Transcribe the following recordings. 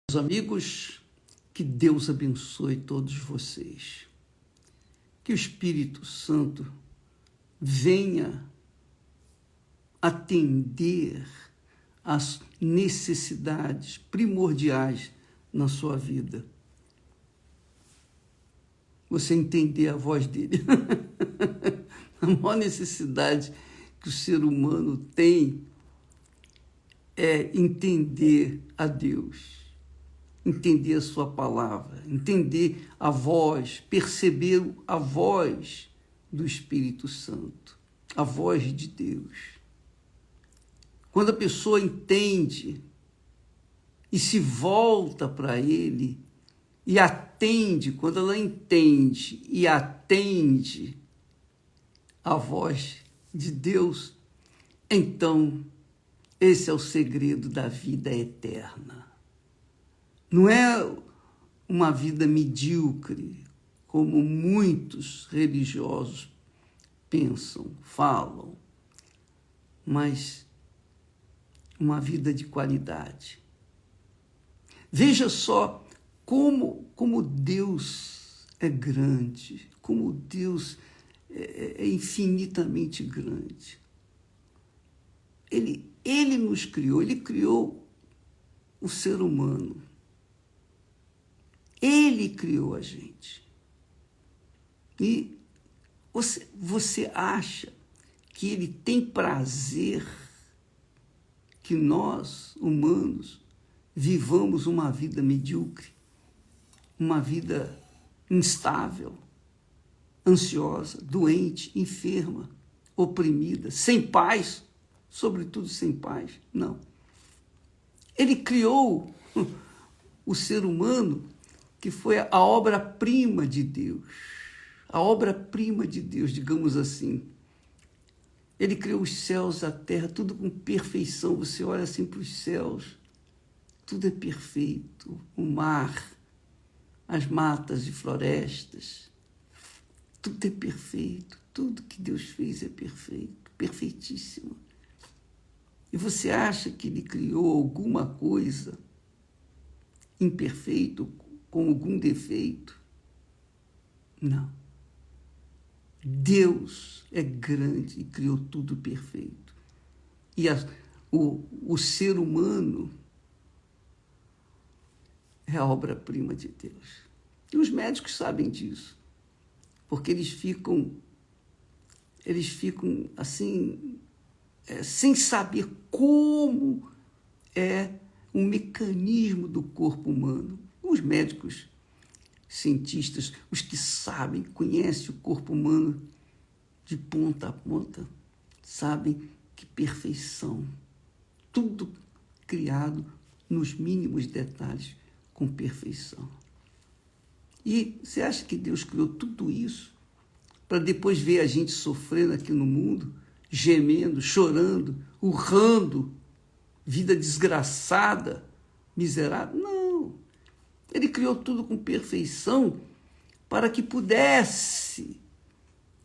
Meus amigos, que Deus abençoe todos vocês. Que o Espírito Santo venha atender às necessidades primordiais na sua vida. Você entender a voz dele. A maior necessidade que o ser humano tem é entender a Deus, entender a sua palavra, entender a voz, perceber a voz do Espírito Santo, a voz de Deus. Quando a pessoa entende e se volta para Ele e atende, quando ela entende e atende a voz de Deus, então esse é o segredo da vida eterna. Não é uma vida medíocre, como muitos religiosos pensam, falam, mas uma vida de qualidade. Veja só como Deus é grande, como Deus é infinitamente grande. Ele nos criou, Ele criou o ser humano. Ele criou a gente. E você acha que Ele tem prazer que nós, humanos, vivamos uma vida medíocre, uma vida instável, ansiosa, doente, enferma, oprimida, sem paz, sobretudo sem paz? Não. Ele criou o ser humano, que foi a obra-prima de Deus. A obra-prima de Deus, digamos assim. Ele criou os céus, a terra, tudo com perfeição. Você olha assim para os céus, tudo é perfeito. O mar, as matas e florestas, tudo é perfeito. Tudo que Deus fez é perfeito, perfeitíssimo. E você acha que Ele criou alguma coisa imperfeito, com algum defeito? Não. Deus é grande e criou tudo perfeito. E o ser humano é a obra-prima de Deus. E os médicos sabem disso, porque eles ficam assim, sem saber como é um mecanismo do corpo humano. Os médicos, cientistas, os que sabem, conhecem o corpo humano de ponta a ponta, sabem que perfeição, tudo criado nos mínimos detalhes, com perfeição. E você acha que Deus criou tudo isso para depois ver a gente sofrendo aqui no mundo, gemendo, chorando, urrando, vida desgraçada, miserável? Não. Ele criou tudo com perfeição para que pudesse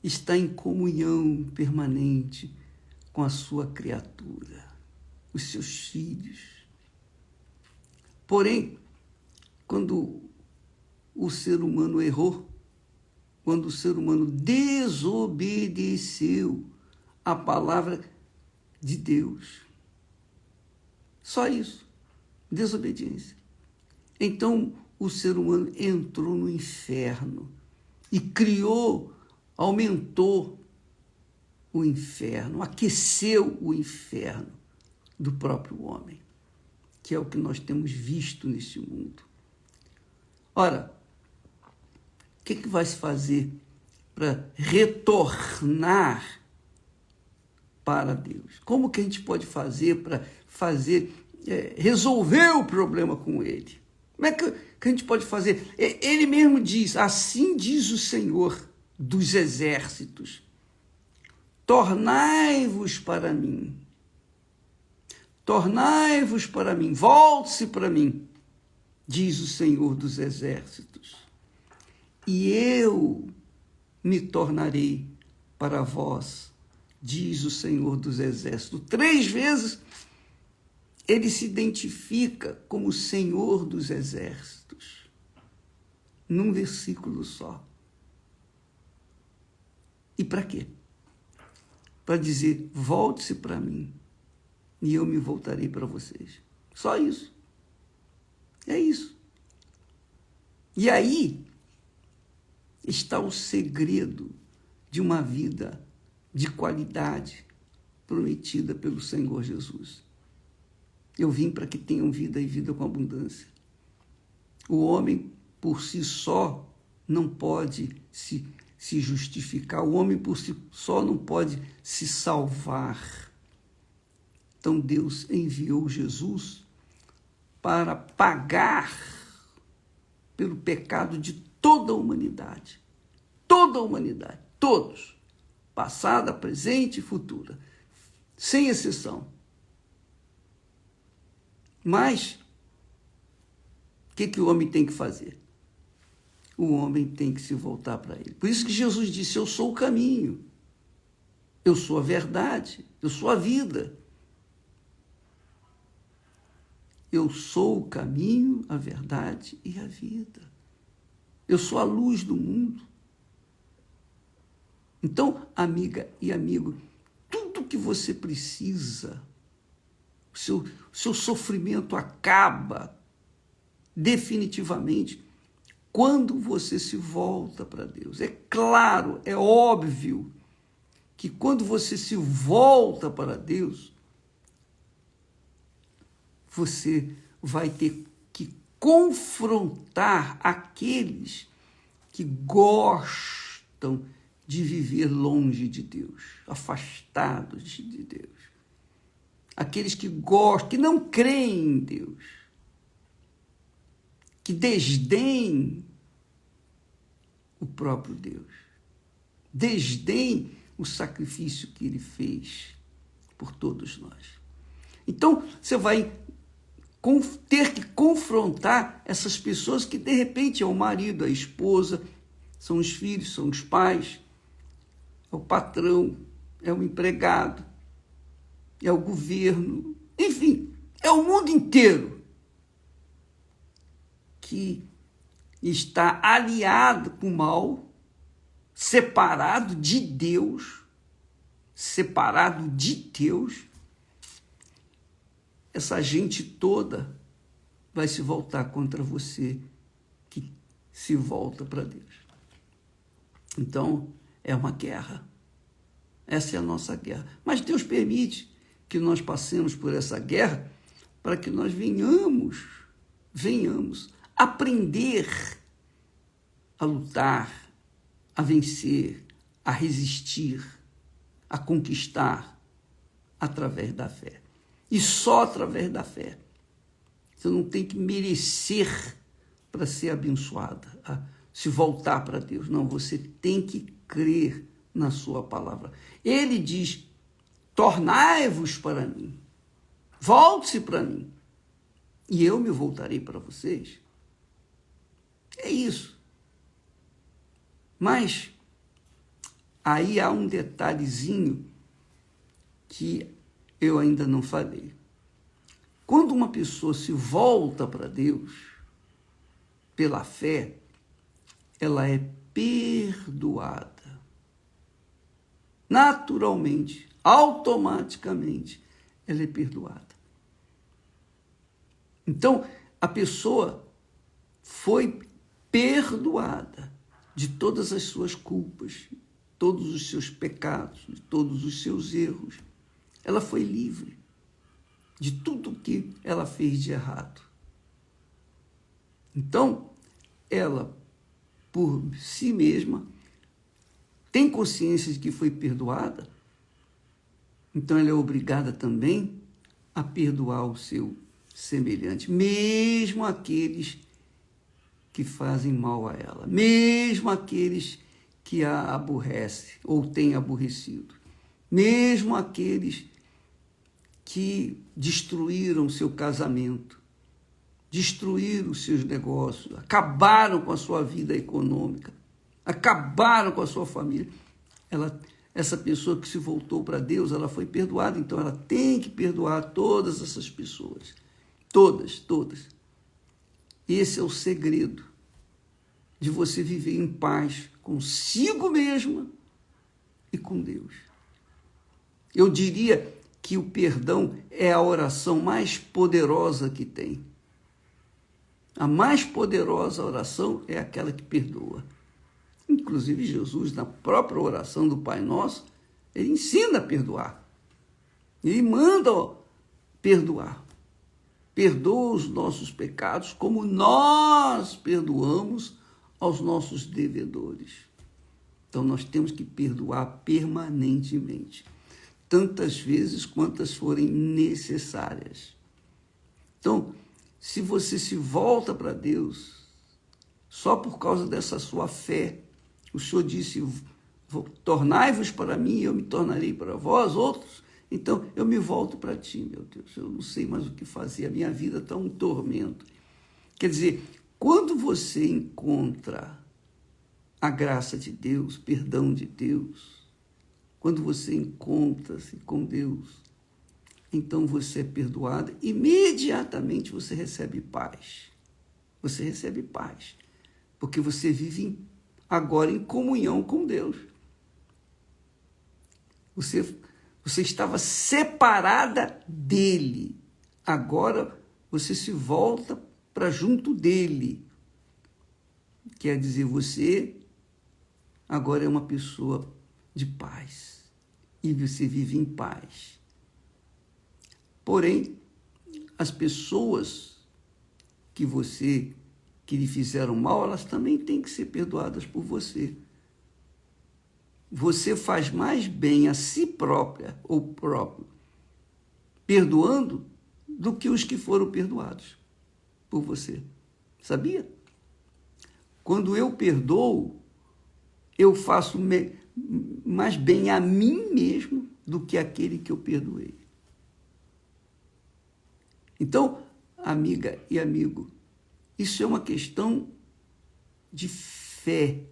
estar em comunhão permanente com a sua criatura, os seus filhos. Porém, quando o ser humano errou, quando o ser humano desobedeceu a palavra de Deus, só isso, desobediência. Então, o ser humano entrou no inferno e aumentou o inferno, aqueceu o inferno do próprio homem, que é o que nós temos visto nesse mundo. Ora, o que vai se fazer para retornar para Deus? Como que a gente pode fazer para resolver o problema com Ele? Como é que a gente pode fazer? Ele mesmo diz, assim diz o Senhor dos exércitos, tornai-vos para mim, volte-se para mim, diz o Senhor dos exércitos, e eu me tornarei para vós, diz o Senhor dos exércitos. 3 vezes ele se identifica como Senhor dos Exércitos, num versículo só. E para quê? Para dizer, volte-se para mim, e eu me voltarei para vocês. Só isso. É isso. E aí está o segredo de uma vida de qualidade prometida pelo Senhor Jesus. Eu vim para que tenham vida e vida com abundância. O homem por si só não pode se justificar, o homem por si só não pode se salvar. Então Deus enviou Jesus para pagar pelo pecado de toda a humanidade. Toda a humanidade, todos. Passada, presente e futura. Sem exceção. Mas, o que o homem tem que fazer? O homem tem que se voltar para ele. Por isso que Jesus disse, eu sou o caminho, eu sou a verdade, eu sou a vida. Eu sou o caminho, a verdade e a vida. Eu sou a luz do mundo. Então, amiga e amigo, tudo que você precisa, o seu sofrimento acaba definitivamente quando você se volta para Deus. É claro, é óbvio que quando você se volta para Deus, você vai ter que confrontar aqueles que gostam de viver longe de Deus, afastados de Deus. Aqueles que gostam, que não creem em Deus, que desdém o próprio Deus, desdém o sacrifício que ele fez por todos nós. Então, você vai ter que confrontar essas pessoas que, de repente, é o marido, a esposa, são os filhos, são os pais, é o patrão, é o empregado, é o governo, enfim, é o mundo inteiro que está aliado com o mal, separado de Deus, essa gente toda vai se voltar contra você que se volta para Deus. Então, é uma guerra. Essa é a nossa guerra. Mas Deus permite que nós passemos por essa guerra para que nós venhamos aprender a lutar, a vencer, a resistir, a conquistar através da fé. E só através da fé. Você não tem que merecer para ser abençoada, a se voltar para Deus. Não, você tem que crer na sua palavra. Ele diz, tornai-vos para mim, volte-se para mim, e eu me voltarei para vocês. É isso. Mas aí há um detalhezinho que eu ainda não falei. Quando uma pessoa se volta para Deus pela fé, ela é perdoada. Naturalmente, automaticamente, ela é perdoada. Então, a pessoa foi perdoada de todas as suas culpas, todos os seus pecados, de todos os seus erros. Ela foi livre de tudo que ela fez de errado. Então, ela, por si mesma, tem consciência de que foi perdoada, então ela é obrigada também a perdoar o seu semelhante, mesmo aqueles que fazem mal a ela, mesmo aqueles que a aborrecem ou têm aborrecido, mesmo aqueles que destruíram seu casamento, destruíram os seus negócios, acabaram com a sua vida econômica, acabaram com a sua família. essa pessoa que se voltou para Deus, ela foi perdoada, então ela tem que perdoar todas essas pessoas. Todas, todas. Esse é o segredo de você viver em paz consigo mesma e com Deus. Eu diria que o perdão é a oração mais poderosa que tem. A mais poderosa oração é aquela que perdoa. Inclusive Jesus, na própria oração do Pai Nosso, ele ensina a perdoar. Ele manda perdoar. Perdoa os nossos pecados como nós perdoamos aos nossos devedores. Então nós temos que perdoar permanentemente, tantas vezes quantas forem necessárias. Então, se você se volta para Deus só por causa dessa sua fé, o Senhor disse, tornai-vos para mim e eu me tornarei para vós outros, então eu me volto para ti, meu Deus, eu não sei mais o que fazer, a minha vida está um tormento. Quer dizer, quando você encontra a graça de Deus, perdão de Deus, quando você encontra-se com Deus, então você é perdoado, imediatamente você recebe paz. Você recebe paz, porque você vive agora em comunhão com Deus. Você estava separada dele, agora você se volta para junto dele. Quer dizer, você agora é uma pessoa de paz e você vive em paz. Porém, as pessoas que lhe fizeram mal, elas também têm que ser perdoadas por você. Você faz mais bem a si própria ou próprio, perdoando, do que os que foram perdoados por você. Sabia? Quando eu perdoo, eu faço mais bem a mim mesmo do que aquele que eu perdoei. Então, amiga e amigo, isso é uma questão de fé.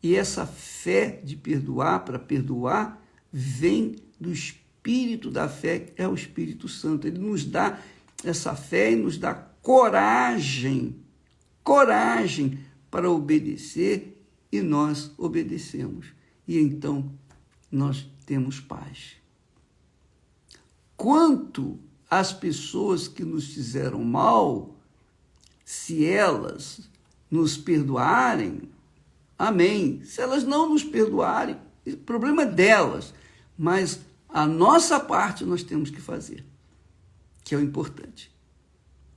E essa fé de perdoar, para perdoar, vem do Espírito da fé, que é o Espírito Santo. Ele nos dá essa fé e nos dá coragem para obedecer, e nós obedecemos. E então nós temos paz. Quanto às pessoas que nos fizeram mal, se elas nos perdoarem, amém. Se elas não nos perdoarem, o problema é delas. Mas a nossa parte nós temos que fazer, que é o importante.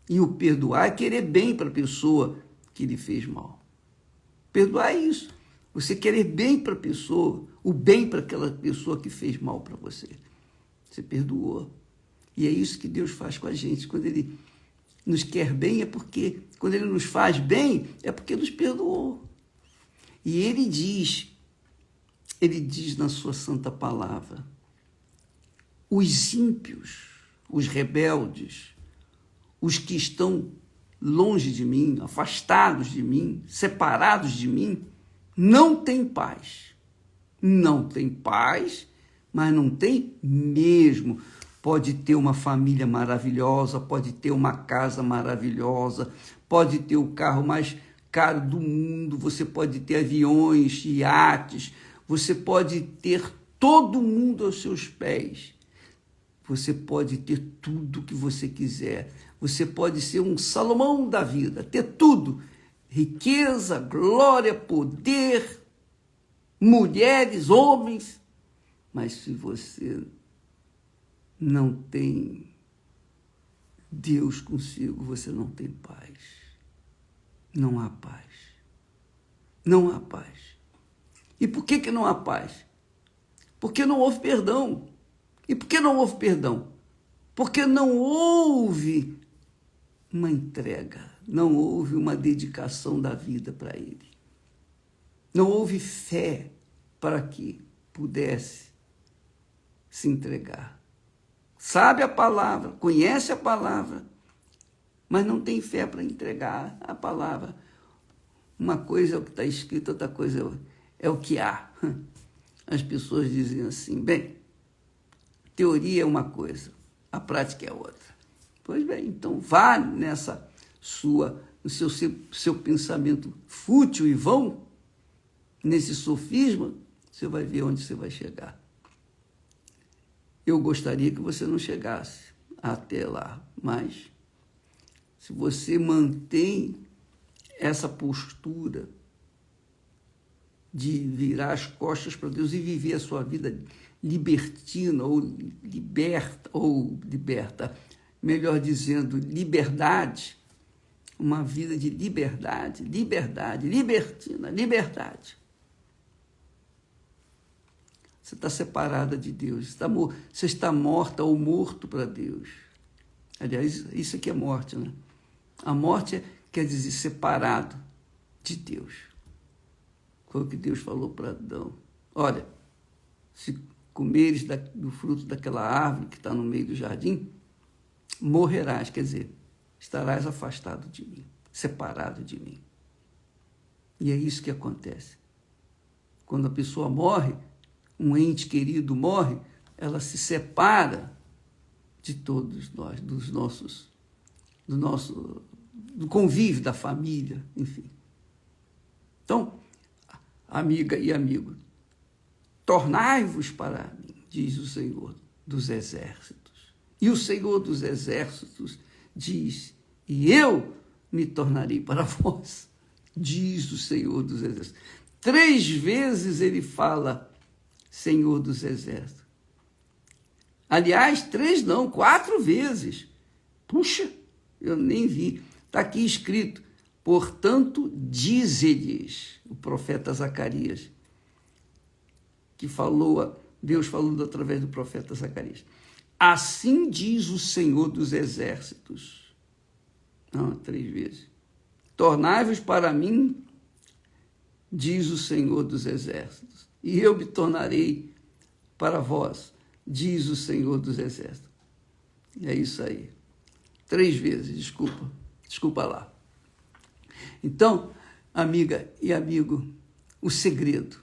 E o perdoar é querer bem para a pessoa que lhe fez mal. Perdoar é isso. Você querer bem para a pessoa, o bem para aquela pessoa que fez mal para você. Você perdoou. E é isso que Deus faz com a gente. Quando Ele nos quer bem, quando Ele nos faz bem, é porque nos perdoou. E Ele diz na sua santa palavra, os ímpios, os rebeldes, os que estão longe de mim, afastados de mim, separados de mim, não têm paz. Não tem paz, mas não tem mesmo. Pode ter uma família maravilhosa, pode ter uma casa maravilhosa, pode ter o carro mais caro do mundo, você pode ter aviões, iates, você pode ter todo mundo aos seus pés. Você pode ter tudo que você quiser. Você pode ser um Salomão da vida, ter tudo. Riqueza, glória, poder, mulheres, homens. Mas se você não tem Deus consigo, você não tem paz. Não há paz. Não há paz. E por que não há paz? Porque não houve perdão. E por que não houve perdão? Porque não houve uma entrega, não houve uma dedicação da vida para Ele. Não houve fé para que pudesse se entregar. Sabe a palavra, conhece a palavra, mas não tem fé para entregar a palavra. Uma coisa é o que está escrito, outra coisa é o que há. as pessoas dizem assim, bem, teoria é uma coisa, a prática é outra. Pois bem, então vá no seu pensamento fútil e vão, nesse sofisma, você vai ver onde você vai chegar. Eu gostaria que você não chegasse até lá, mas se você mantém essa postura de virar as costas para Deus e viver a sua vida libertina ou liberta, melhor dizendo, liberdade, uma vida de liberdade, libertina, liberdade. Você está separada de Deus, você está morta ou morto para Deus. Aliás, isso aqui é morte, né? A morte quer dizer separado de Deus. Foi o que Deus falou para Adão. Olha, se comeres do fruto daquela árvore que está no meio do jardim, morrerás, quer dizer, estarás afastado de mim, separado de mim. E é isso que acontece. Quando a pessoa morre, um ente querido morre, ela se separa de todos nós, do convívio da família, enfim. Então, amiga e amigo, tornai-vos para mim, diz o Senhor dos Exércitos. E o Senhor dos Exércitos diz, e eu me tornarei para vós, diz o Senhor dos Exércitos. 3 vezes ele fala Senhor dos Exércitos. Aliás, 3 não, 4 vezes. Puxa, eu nem vi. Está aqui escrito, portanto, dize-lhes, o profeta Zacarias, que Deus falando através do profeta Zacarias. Assim diz o Senhor dos Exércitos. Não, 3 vezes. Tornai-vos para mim, diz o Senhor dos Exércitos, e eu me tornarei para vós, diz o Senhor dos Exércitos. E é isso aí. 3 vezes, desculpa lá. Então, amiga e amigo, o segredo,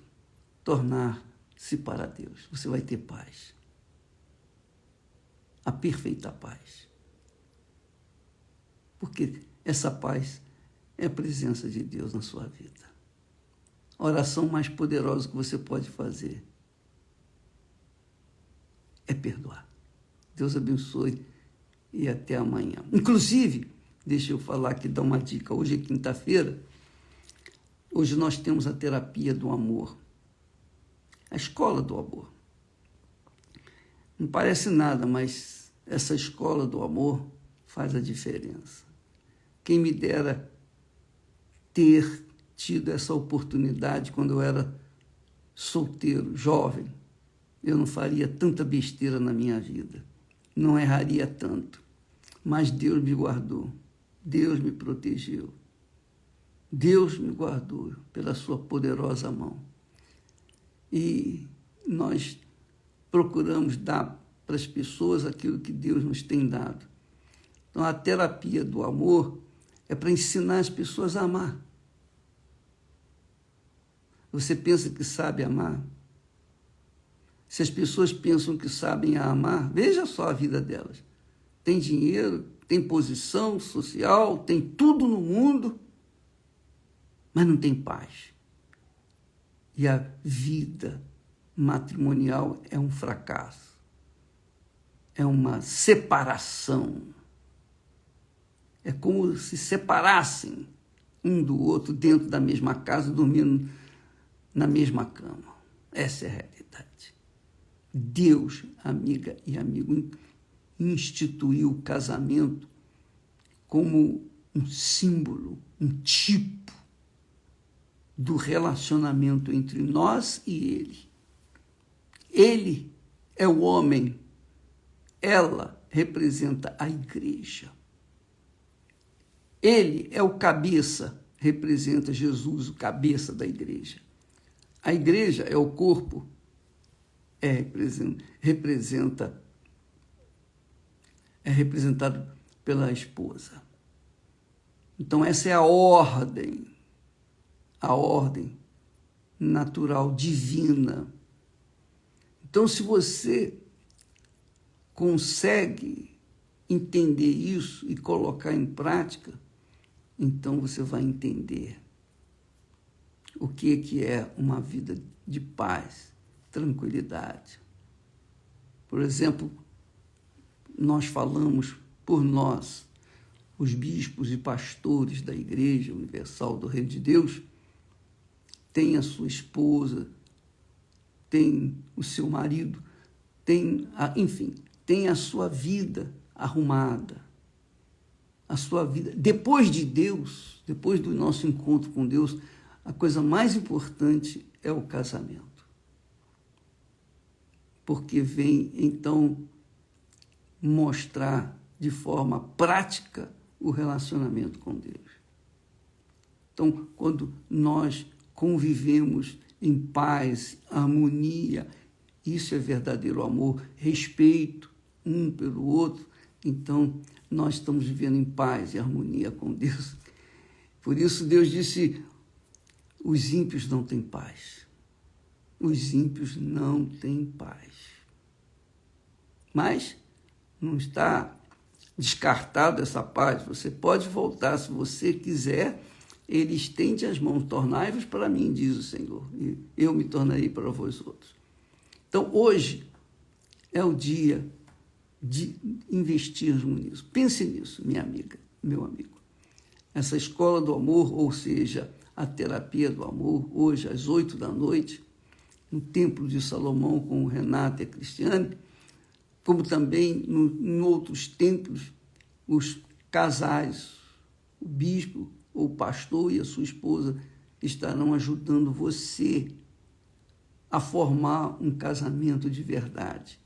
tornar-se para Deus. Você vai ter paz. A perfeita paz. Porque essa paz é a presença de Deus na sua vida. A oração mais poderosa que você pode fazer é perdoar. Deus abençoe e até amanhã. Inclusive, deixa eu falar aqui, dar uma dica. Hoje é quinta-feira. Hoje nós temos a terapia do amor. A escola do amor. Não parece nada, mas essa escola do amor faz a diferença. Quem me dera ter tido essa oportunidade quando eu era solteiro, jovem, eu não faria tanta besteira na minha vida, não erraria tanto, mas Deus me guardou, Deus me protegeu, Deus me guardou pela sua poderosa mão. E nós procuramos dar para as pessoas aquilo que Deus nos tem dado. Então, a terapia do amor é para ensinar as pessoas a amar. Você pensa que sabe amar? Se as pessoas pensam que sabem amar, veja só a vida delas. Tem dinheiro, tem posição social, tem tudo no mundo, mas não tem paz. E a vida matrimonial é um fracasso. É uma separação. É como se separassem um do outro dentro da mesma casa, dormindo na mesma cama. Essa é a realidade. Deus, amiga e amigo, instituiu o casamento como um símbolo, um tipo do relacionamento entre nós e Ele. Ele é o homem, ela representa a igreja. Ele é o cabeça, representa Jesus, o cabeça da igreja. A igreja é o corpo, é representado pela esposa. Então, essa é a ordem natural, divina, Então, se você consegue entender isso e colocar em prática, então você vai entender o que é uma vida de paz, tranquilidade. Por exemplo, nós falamos por nós, os bispos e pastores da Igreja Universal do Reino de Deus, tem a sua esposa, tem o seu marido, enfim, tem a sua vida arrumada, a sua vida. Depois de Deus, depois do nosso encontro com Deus, a coisa mais importante é o casamento. Porque vem, então, mostrar de forma prática o relacionamento com Deus. Então, quando nós convivemos em paz, harmonia, isso é verdadeiro amor, respeito um pelo outro, então nós estamos vivendo em paz e harmonia com Deus. Por isso Deus disse, os ímpios não têm paz. Os ímpios não têm paz. Mas não está descartada essa paz. Você pode voltar se você quiser. Ele estende as mãos, tornai-vos para mim, diz o Senhor, e eu me tornarei para vós outros. Então, hoje é o dia de investirmos nisso. Pense nisso, minha amiga, meu amigo. Essa escola do amor, ou seja, a terapia do amor, hoje às 20h, no Templo de Salomão, com o Renato e a Cristiane, como também em outros templos, os casais, o bispo, o pastor e a sua esposa estarão ajudando você a formar um casamento de verdade.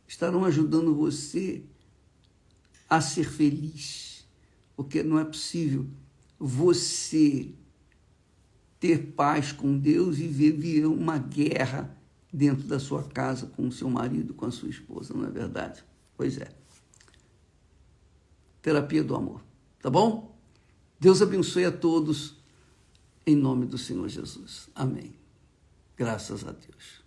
Estarão ajudando você a ser feliz, porque não é possível você ter paz com Deus e viver uma guerra dentro da sua casa com o seu marido, com a sua esposa, não é verdade? Pois é. Terapia do amor, tá bom? Deus abençoe a todos, em nome do Senhor Jesus. Amém. Graças a Deus.